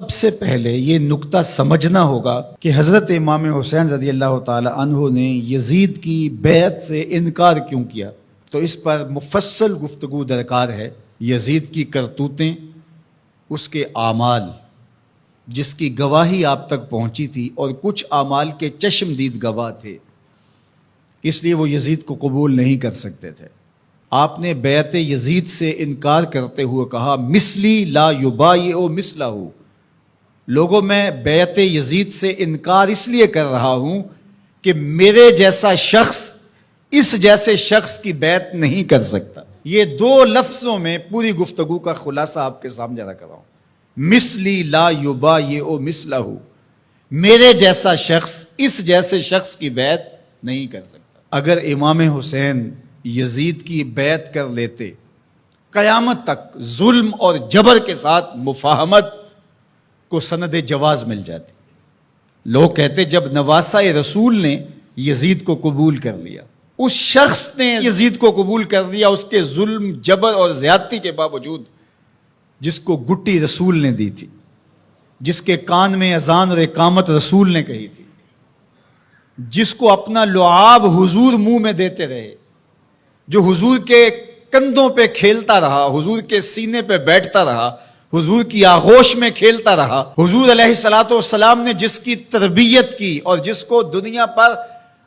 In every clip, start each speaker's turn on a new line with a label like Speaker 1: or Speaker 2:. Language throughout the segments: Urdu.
Speaker 1: سب سے پہلے یہ نکتہ سمجھنا ہوگا کہ حضرت امام حسین رضی اللہ تعالی عنہ نے یزید کی بیعت سے انکار کیوں کیا، تو اس پر مفصل گفتگو درکار ہے۔ یزید کی کرتوتیں، اس کے اعمال جس کی گواہی آپ تک پہنچی تھی، اور کچھ اعمال کے چشمدید گواہ تھے، اس لیے وہ یزید کو قبول نہیں کر سکتے تھے۔ آپ نے بیعت یزید سے انکار کرتے ہوئے کہا مثلی لا یبایع مثلہ، لوگوں میں بیعت یزید سے انکار اس لیے کر رہا ہوں کہ میرے جیسا شخص اس جیسے شخص کی بیعت نہیں کر سکتا۔ یہ دو لفظوں میں پوری گفتگو کا خلاصہ آپ کے سامنے رکھ رہا ہوں۔ مثلی لا یبایع مثلہ، میرے جیسا شخص اس جیسے شخص کی بیعت نہیں کر سکتا۔ اگر امام حسین یزید کی بیعت کر لیتے، قیامت تک ظلم اور جبر کے ساتھ مفاہمت کو سند جواز مل جاتی۔ لوگ کہتے جب نواسہ رسول نے یزید کو قبول کر لیا، اس شخص نے یزید کو قبول کر لیا، اس کے ظلم جبر اور زیادتی کے باوجود، جس کو گٹی رسول نے دی تھی، جس کے کان میں اذان اور اقامت رسول نے کہی تھی، جس کو اپنا لعاب حضور منہ میں دیتے رہے، جو حضور کے کندھوں پہ کھیلتا رہا، حضور کے سینے پہ بیٹھتا رہا، حضور کی آغوش میں کھیلتا رہا، حضور علیہ الصلوۃ والسلام نے جس کی تربیت کی اور جس کو دنیا پر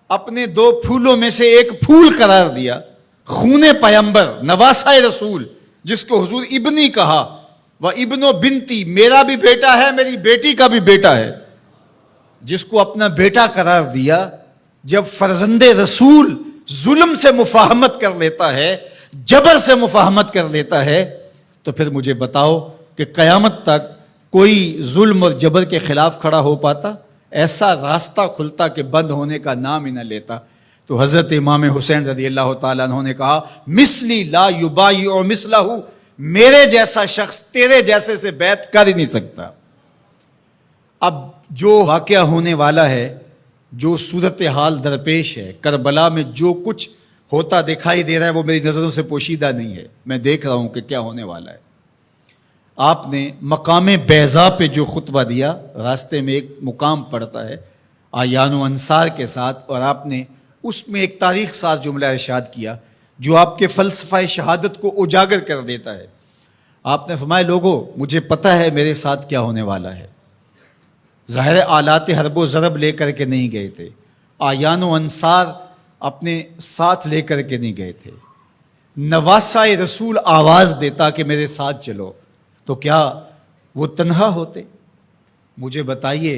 Speaker 1: اپنے دو پھولوں میں سے ایک پھول قرار دیا، خون پیمبر نواسہ رسول، جس کو حضور ابنی کہا، وہ ابن و بنتی، میرا بھی بیٹا ہے، میری بیٹی کا بھی بیٹا ہے، جس کو اپنا بیٹا قرار دیا، جب فرزند رسول ظلم سے مفاہمت کر لیتا ہے، جبر سے مفاہمت کر لیتا ہے، تو پھر مجھے بتاؤ کہ قیامت تک کوئی ظلم اور جبر کے خلاف کھڑا ہو پاتا؟ ایسا راستہ کھلتا کہ بند ہونے کا نام ہی نہ لیتا۔ تو حضرت امام حسین رضی اللہ تعالیٰ عنہ نے کہا مثلی لا یبایع مثلہ، میرے جیسا شخص تیرے جیسے سے بیعت کر ہی نہیں سکتا۔ اب جو واقعہ ہونے والا ہے، جو صورتحال درپیش ہے، کربلا میں جو کچھ ہوتا دکھائی دے رہا ہے، وہ میری نظروں سے پوشیدہ نہیں ہے، میں دیکھ رہا ہوں کہ کیا ہونے والا ہے۔ آپ نے مقام بیضا پہ جو خطبہ دیا، راستے میں ایک مقام پڑتا ہے آیان و انصار کے ساتھ، اور آپ نے اس میں ایک تاریخ ساز جملہ ارشاد کیا جو آپ کے فلسفہ شہادت کو اجاگر کر دیتا ہے۔ آپ نے فرمایا لوگوں، مجھے پتہ ہے میرے ساتھ کیا ہونے والا ہے۔ ظاہر آلات حرب و ضرب لے کر کے نہیں گئے تھے، آیان و انصار اپنے ساتھ لے کر کے نہیں گئے تھے۔ نواسہ رسول آواز دیتا کہ میرے ساتھ چلو، تو کیا وہ تنہا ہوتے؟ مجھے بتائیے،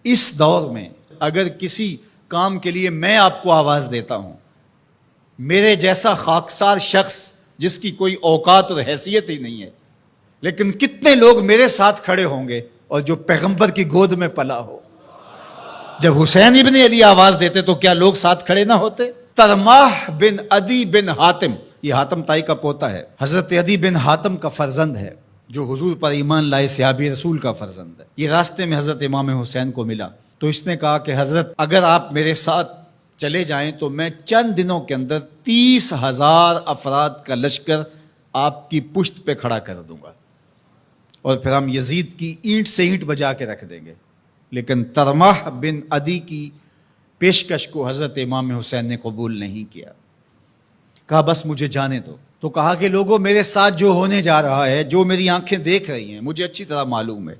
Speaker 1: اس دور میں اگر کسی کام کے لیے میں آپ کو آواز دیتا ہوں، میرے جیسا خاکسار شخص جس کی کوئی اوقات اور حیثیت ہی نہیں ہے، لیکن کتنے لوگ میرے ساتھ کھڑے ہوں گے، اور جو پیغمبر کی گود میں پلا ہو۔ جب حسین ابن علی آواز دیتے تو کیا لوگ ساتھ کھڑے نہ ہوتے؟ ترماح بن عدی بن حاتم، یہ حاتم تائی کا پوتا ہے، حضرت عدی بن حاتم کا فرزند ہے، جو حضور پر ایمان لائے صحابی رسول کا فرزند ہے۔ یہ راستے میں حضرت امام حسین کو ملا، تو اس نے کہا کہ حضرت اگر آپ میرے ساتھ چلے جائیں تو میں چند دنوں کے اندر 30,000 افراد کا لشکر آپ کی پشت پہ کھڑا کر دوں گا، اور پھر ہم یزید کی اینٹ سے اینٹ بجا کے رکھ دیں گے۔ لیکن ترماح بن عدی کی پیشکش کو حضرت امام حسین نے قبول نہیں کیا، کہا بس مجھے جانے دو۔ تو کہا کہ لوگوں، میرے ساتھ جو ہونے جا رہا ہے، جو میری آنکھیں دیکھ رہی ہیں، مجھے اچھی طرح معلوم ہے،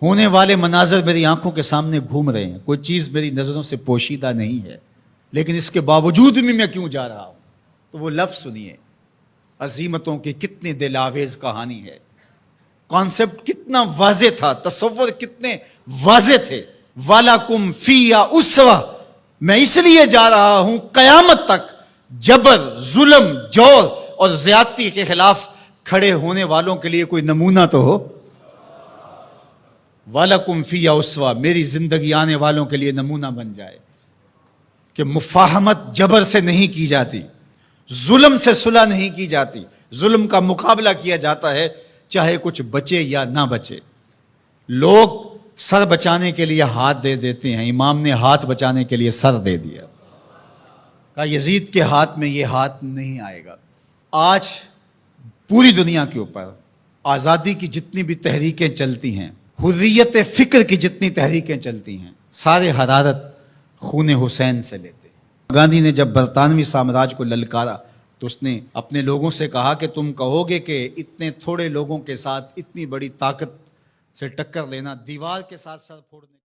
Speaker 1: ہونے والے مناظر میری آنکھوں کے سامنے گھوم رہے ہیں، کوئی چیز میری نظروں سے پوشیدہ نہیں ہے، لیکن اس کے باوجود بھی میں کیوں جا رہا ہوں؟ تو وہ لفظ سنیے، عزیمتوں کی کتنی دل آویز کہانی ہے، کانسیپٹ کتنا واضح تھا، تصور کتنے واضح تھے۔ وَلَكُمْ فِيهَا أُسْوَةٌ، میں اس لیے جا رہا ہوں قیامت تک جبر، ظلم، جور اور زیادتی کے خلاف کھڑے ہونے والوں کے لیے کوئی نمونہ تو ہو۔ وَلَكُمْ فِيهَا أُسْوَةٌ، میری زندگی آنے والوں کے لیے نمونہ بن جائے کہ مفاہمت جبر سے نہیں کی جاتی، ظلم سے صلح نہیں کی جاتی، ظلم کا مقابلہ کیا جاتا ہے، چاہے کچھ بچے یا نہ بچے۔ لوگ سر بچانے کے لیے ہاتھ دے دیتے ہیں، امام نے ہاتھ بچانے کے لیے سر دے دیا، کہا یزید کے ہاتھ میں یہ ہاتھ نہیں آئے گا۔ آج پوری دنیا کے اوپر آزادی کی جتنی بھی تحریکیں چلتی ہیں، حریت فکر کی جتنی تحریکیں چلتی ہیں سارے حرارت خون حسین سے لیتے ہیں۔ گاندھی نے جب برطانوی سامراج کو للکارا تو اس نے اپنے لوگوں سے کہا کہ تم کہو گے کہ اتنے تھوڑے لوگوں کے ساتھ اتنی بڑی طاقت سے ٹکر لینا، دیوار کے ساتھ سر پھوڑنے